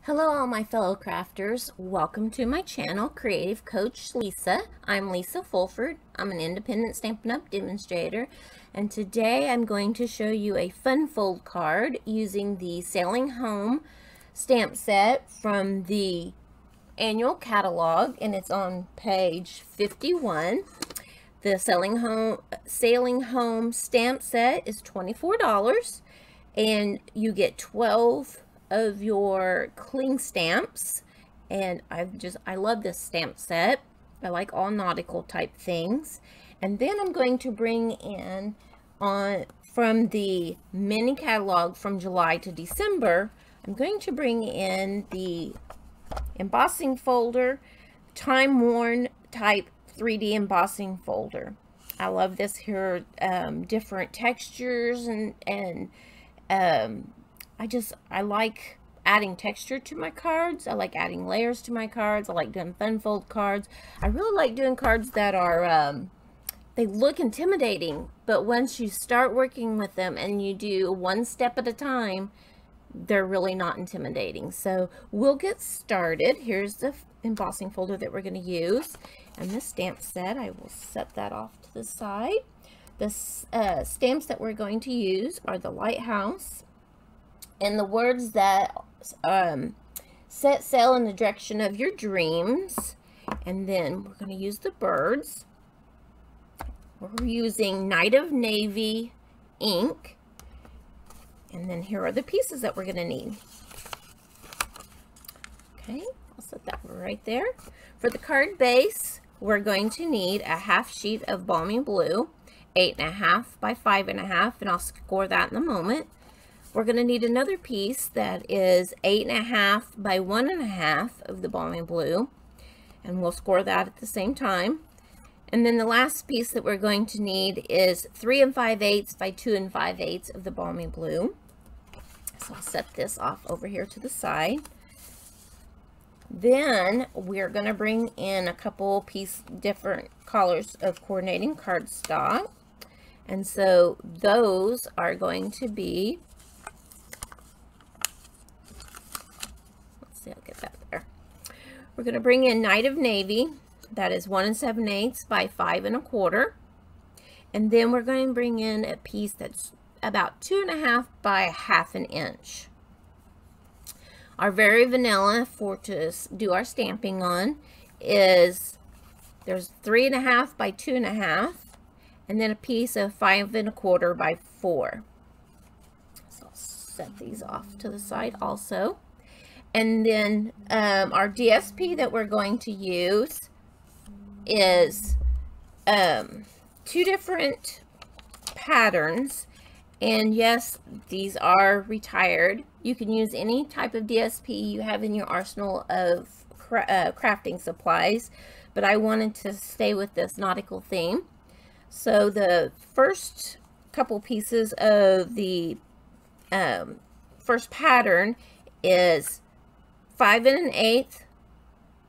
Hello all my fellow crafters, welcome to my channel, Creative Coach Lisa. I'm Lisa Fulford. I'm an independent Stampin' Up! Demonstrator, and today I'm going to show you a fun fold card using the Sailing Home stamp set from the annual catalog, and it's on page 51. The Sailing Home stamp set is $24, and you get 12 of your cling stamps, and I love this stamp set. I like all nautical type things. And then I'm going to bring in from the mini catalog from July to December, I'm going to bring in the embossing folder, time worn type 3D embossing folder. I love this here, different textures, and I like adding texture to my cards. I like adding layers to my cards. I like doing fun fold cards. I really like doing cards that are, they look intimidating, but once you start working with them and you do one step at a time, they're really not intimidating. So we'll get started. Here's the embossing folder that we're going to use. And this stamp set, I will set that off to the side. The stamps that we're going to use are the lighthouse, and the words that set sail in the direction of your dreams. And then we're going to use the birds. We're using Night of Navy ink. And then here are the pieces that we're going to need. Okay, I'll set that right there. For the card base, we're going to need a half sheet of Balmy blue, 8.5 by 5.5, and I'll score that in a moment. We're going to need another piece that is 8.5 by 1.5 of the Balmy blue, and we'll score that at the same time. And then the last piece that we're going to need is 3 5/8 by 2 5/8 of the Balmy blue. So I'll set this off over here to the side. Then we're going to bring in a couple different colors of coordinating cardstock, and so those are going to be, I'll get that there. We're going to bring in Night of Navy. That is 1 7/8 by 5 1/4. And then we're going to bring in a piece that's about 2.5 by 1/2 inch. Our very vanilla to do our stamping on is, there's 3.5 by 2.5, and then a piece of 5 1/4 by 4. So I'll set these off to the side also. And then our DSP that we're going to use is 2 different patterns. And yes, these are retired. You can use any type of DSP you have in your arsenal of crafting supplies, but I wanted to stay with this nautical theme. So the first couple pieces of the first pattern is 5 1/8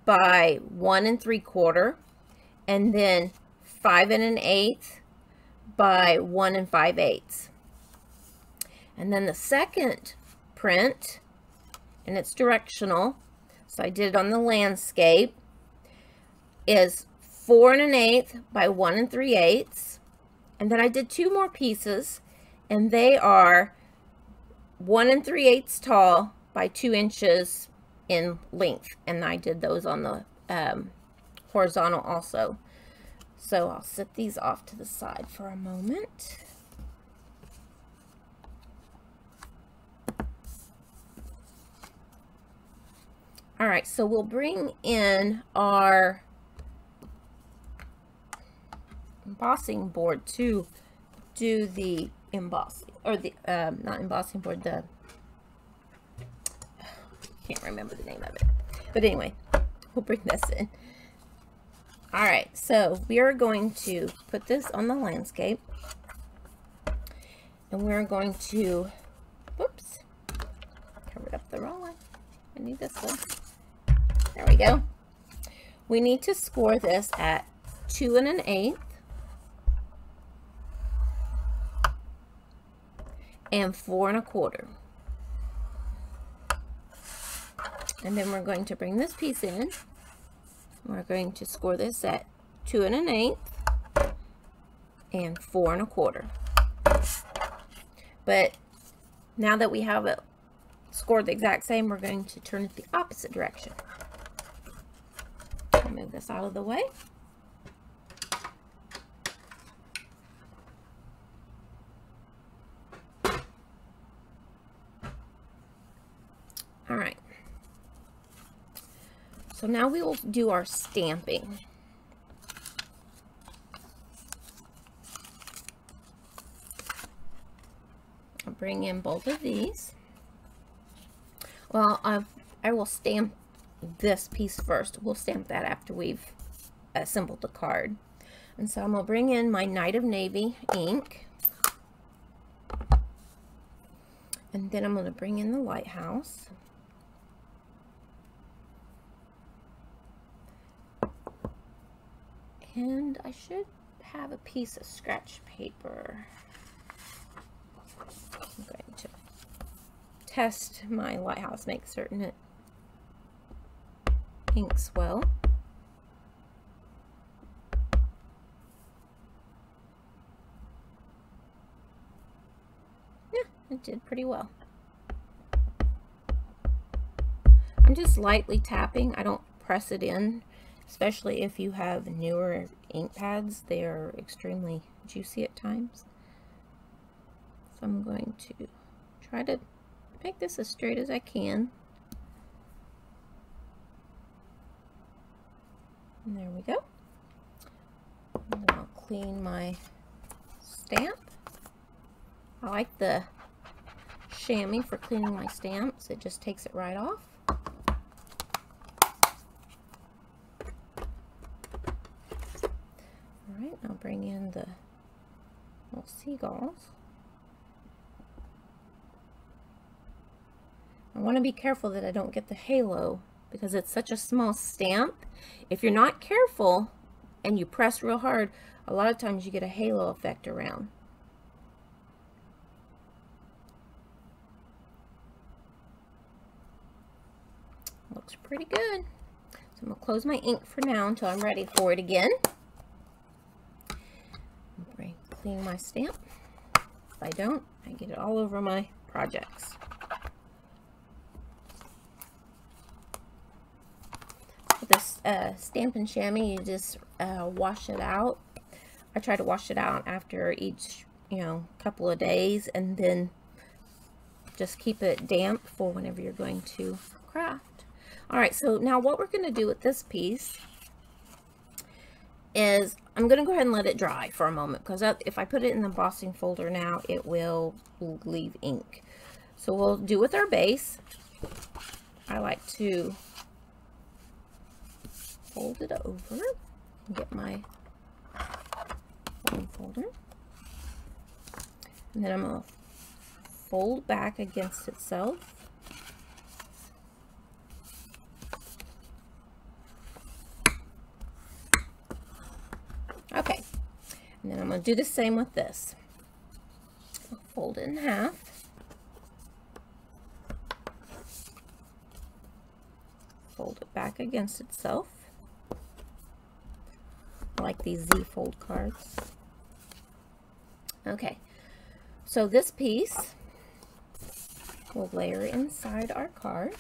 by 1 3/4, and then 5 1/8 by 1 5/8. And then the second print, and it's directional, so I did it on the landscape, is 4 1/8 by 1 3/8. And then I did 2 more pieces, and they are 1 3/8 tall by 2 inches in length, and I did those on the horizontal also. So I'll set these off to the side for a moment. All right, so we'll bring in our embossing board to do the embossing, or the not embossing board, the, can't remember the name of it, but anyway, we'll bring this in. All right, so we are going to put this on the landscape, and we're going to, whoops, covered up the wrong one. I need this one. There we go. We need to score this at 2 1/8 and 4 1/4. And then we're going to bring this piece in. We're going to score this at 2 1/8 and 4 1/4. But now that we have it scored the exact same, we're going to turn it the opposite direction. Move this out of the way. All right. So now we will do our stamping. I'll bring in both of these. Well, I will stamp this piece first. We'll stamp that after we've assembled the card. And so I'm going to bring in my Night of Navy ink. And then I'm going to bring in the lighthouse. And I should have a piece of scratch paper. I'm going to test my lighthouse, make certain it inks well. Yeah, it did pretty well. I'm just lightly tapping. I don't press it in, especially if you have newer ink pads. They are extremely juicy at times. So I'm going to try to make this as straight as I can. And there we go. And then I'll clean my stamp. I like the chamois for cleaning my stamps. It just takes it right off. Alright, I'll bring in the little seagulls. I want to be careful that I don't get the halo because it's such a small stamp. If you're not careful and you press real hard, a lot of times you get a halo effect around. Looks pretty good. So I'm going to close my ink for now until I'm ready for it again. Clean my stamp. If I don't, I get it all over my projects. With this Stampin' Chamois, you just wash it out. I try to wash it out after each, couple of days, and then just keep it damp for whenever you're going to craft. All right, so now what we're going to do with this piece is I'm going to go ahead and let it dry for a moment, because if I put it in the embossing folder now, it will leave ink. So we'll do with our base. I like to fold it over and get my folding folder. And then I'm going to fold back against itself. Okay, and then I'm going to do the same with this. I'll fold it in half. Fold it back against itself. I like these Z-fold cards. Okay, so this piece we'll layer inside our card.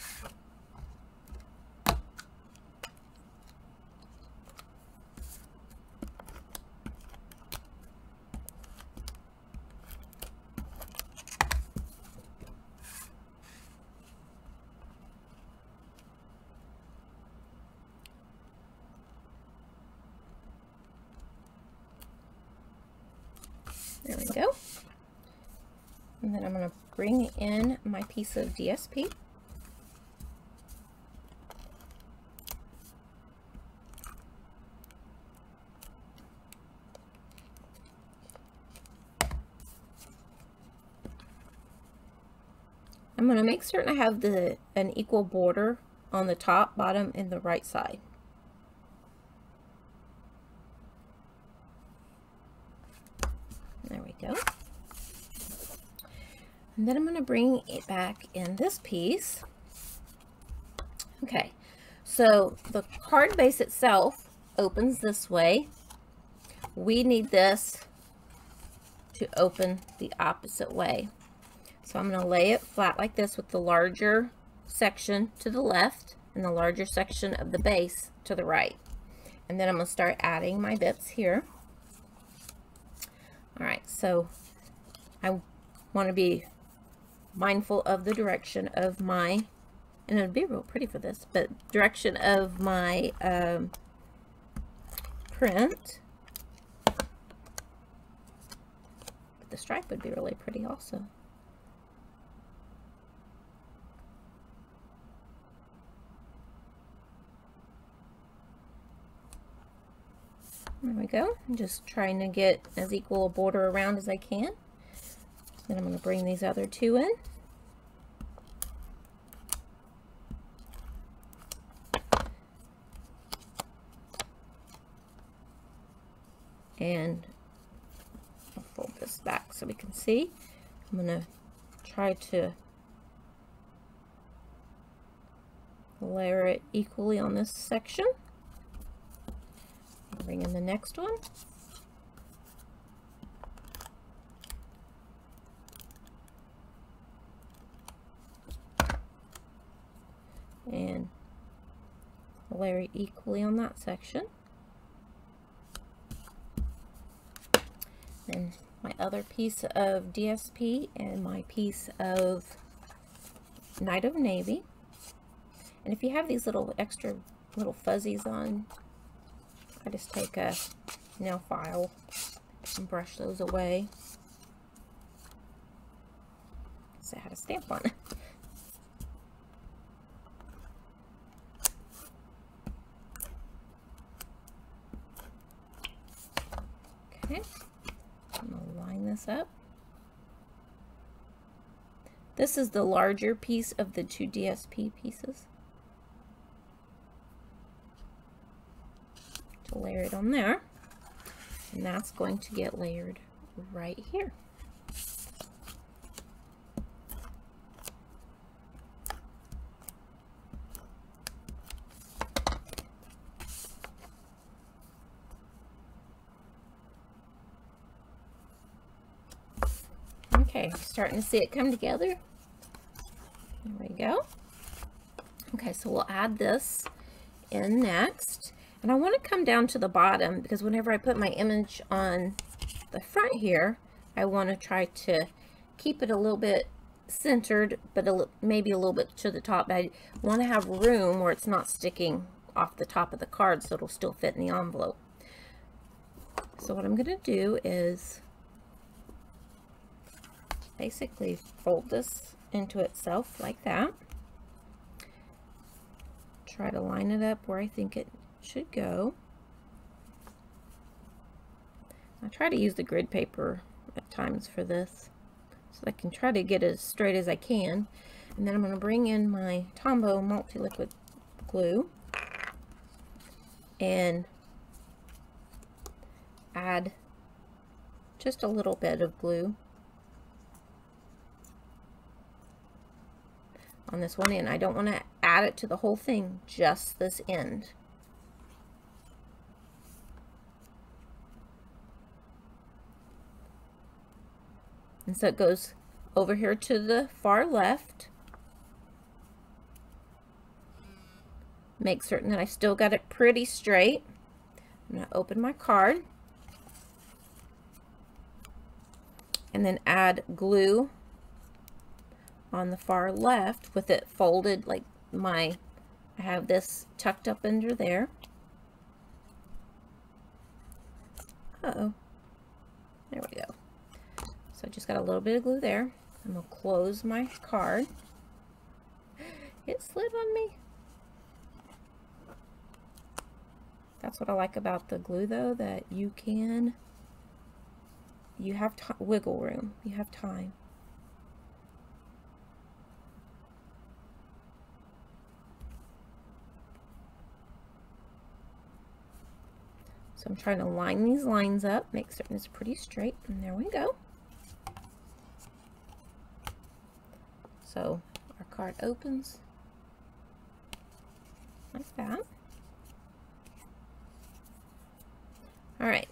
There we go. And then I'm going to bring in my piece of DSP. I'm going to make certain I have an equal border on the top, bottom, and the right side. There we go. And then I'm going to bring it back in this piece. Okay, so the card base itself opens this way. We need this to open the opposite way. So I'm going to lay it flat like this with the larger section to the left and the larger section of the base to the right. And then I'm going to start adding my bits here. All right, so I want to be mindful of the direction of my, and it would be real pretty for this, but direction of my print. But the stripe would be really pretty also. There we go. I'm just trying to get as equal a border around as I can. Then I'm going to bring these other two in. And I'll fold this back so we can see. I'm going to try to layer it equally on this section. Bring in the next one. And layer it equally on that section. And my other piece of DSP and my piece of Night of Navy. And if you have these little extra little fuzzies on, I just take a nail file and brush those away. So I had a stamp on it. Okay, I'm going to line this up. This is the larger piece of the two DSP pieces. To layer it on there, and that's going to get layered right here. Okay, starting to see it come together. There we go. Okay, so we'll add this in next. And I want to come down to the bottom because whenever I put my image on the front here, I want to try to keep it a little bit centered, but maybe a little bit to the top. I want to have room where it's not sticking off the top of the card so it'll still fit in the envelope. So what I'm going to do is basically fold this into itself like that. Try to line it up where I think it should go. I try to use the grid paper at times for this so I can try to get as straight as I can. And then I'm going to bring in my Tombow multi-liquid glue and add just a little bit of glue on this one end. I don't want to add it to the whole thing, just this end. And so it goes over here to the far left. Make certain that I still got it pretty straight. I'm going to open my card and then add glue on the far left with it folded like I have this tucked up under there. Uh-oh. There we go. So I just got a little bit of glue there. I'm going to close my card. It slid on me. That's what I like about the glue though, that you have wiggle room. You have time. So I'm trying to line these lines up, make certain it's pretty straight, and there we go. So our card opens. like that. All right,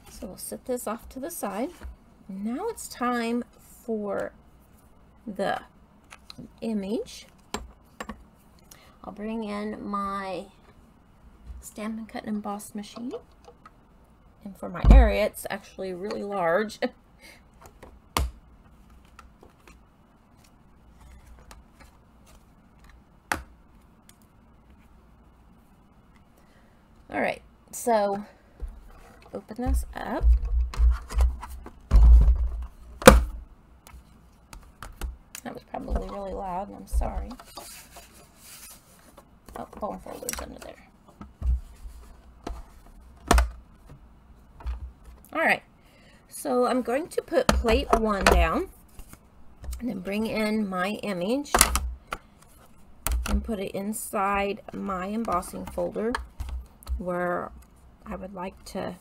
so we'll set this off to the side. Now it's time for the image. I'll bring in my Stampin' Cut and Emboss machine. And for my area, it's actually really large. All right, so open this up. That was probably really loud, and I'm sorry. Oh, bone folder's under there. All right, so I'm going to put plate 1 down and then bring in my image and put it inside my embossing folder where I would like to,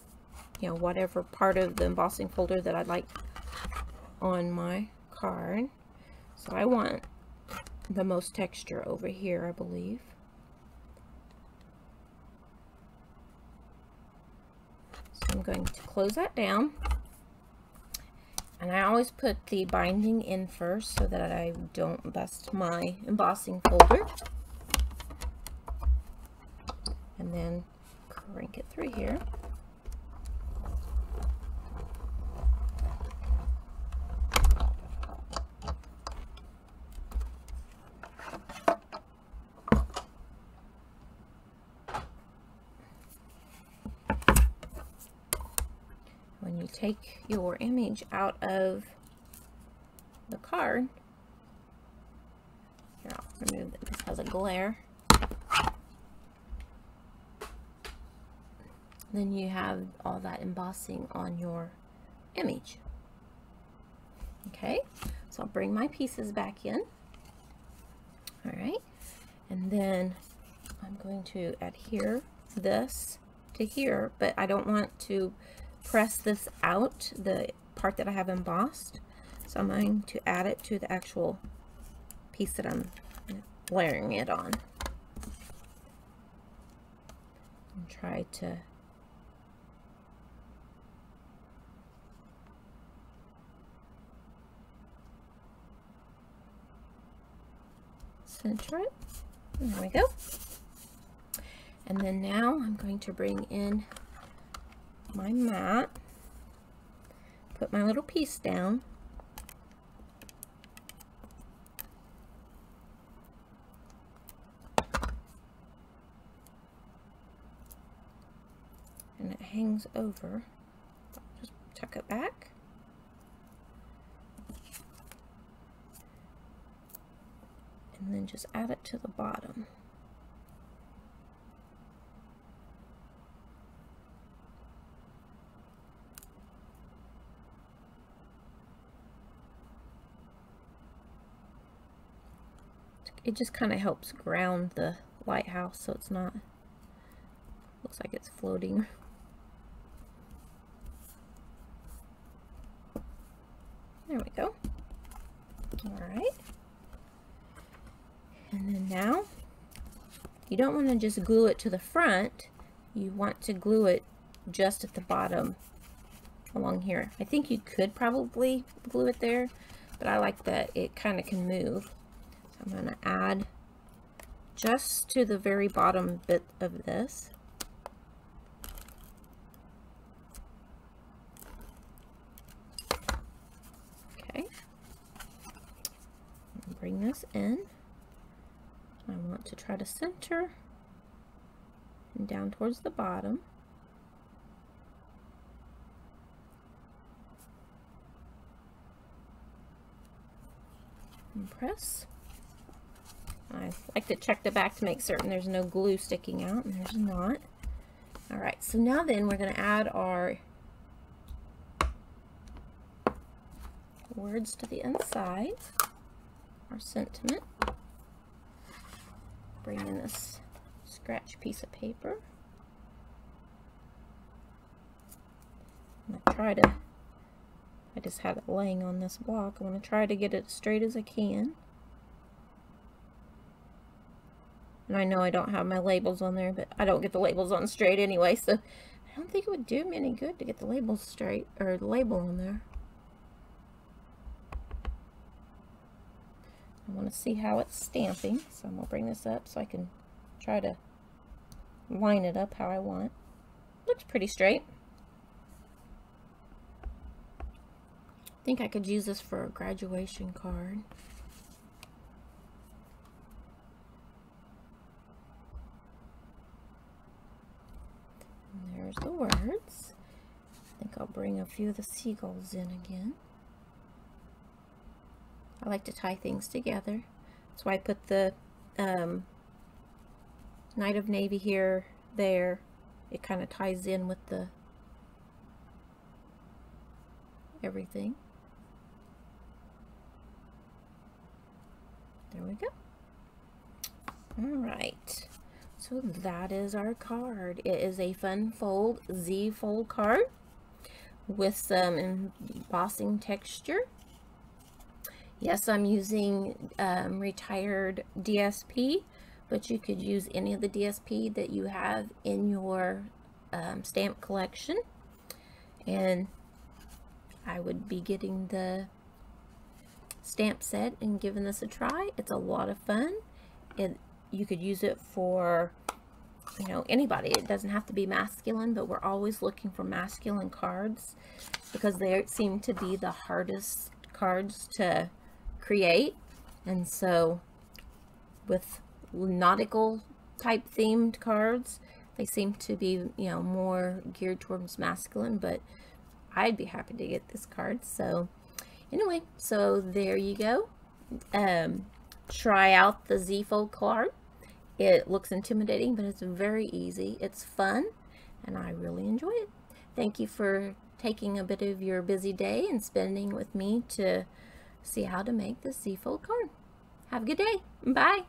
you know, whatever part of the embossing folder that I'd like on my card. So I want the most texture over here, I believe. So I'm going to close that down. And I always put the binding in first so that I don't bust my embossing folder. And then crank it through here. When you take your image out of the card, here, I'll remove it. This has a glare. Then you have all that embossing on your image. Okay, so I'll bring my pieces back in. All right, and then I'm going to adhere this to here, but I don't want to press this out, the part that I have embossed. So I'm going to add it to the actual piece that I'm layering it on. And try to center it. And there we go. And then now I'm going to bring in my mat, put my little piece down, and it hangs over. Just tuck it back. And then just add it to the bottom. It just kind of helps ground the lighthouse so it's not, looks like it's floating. There we go. All right. And then now, you don't want to just glue it to the front. You want to glue it just at the bottom along here. I think you could probably glue it there, but I like that it kind of can move. So I'm going to add just to the very bottom bit of this. Okay. Bring this in. I want to try to center and down towards the bottom. And press. I like to check the back to make certain there's no glue sticking out, and there's not. All right, so now then we're going to add our words to the inside, our sentiment. Bring in this scratch piece of paper. I just had it laying on this block. I want to try to get it as straight as I can. And I know I don't have my labels on there, but I don't get the labels on straight anyway, so I don't think it would do me any good to get the labels straight, or the label on there. I want to see how it's stamping, so I'm going to bring this up so I can try to line it up how I want. Looks pretty straight. I think I could use this for a graduation card. And there's the words. I think I'll bring a few of the seagulls in again. I like to tie things together. That's why I put the Night of Navy here, there. It kind of ties in with the everything. There we go. Alright, so that is our card. It is a fun fold, Z fold card with some embossing texture. Yes, I'm using retired DSP, but you could use any of the DSP that you have in your stamp collection. And I would be getting the stamp set and giving this a try. It's a lot of fun. You could use it for, you know, anybody. It doesn't have to be masculine, but we're always looking for masculine cards because they seem to be the hardest cards to create. And so with nautical type themed cards, they seem to be, you know, more geared towards masculine, but I'd be happy to get this card. So anyway, so there you go. Try out the Z fold card. It looks intimidating, but it's very easy. It's fun, and I really enjoy it. Thank you for taking a bit of your busy day and spending with me to see how to make this Z fold card. Have a good day. Bye.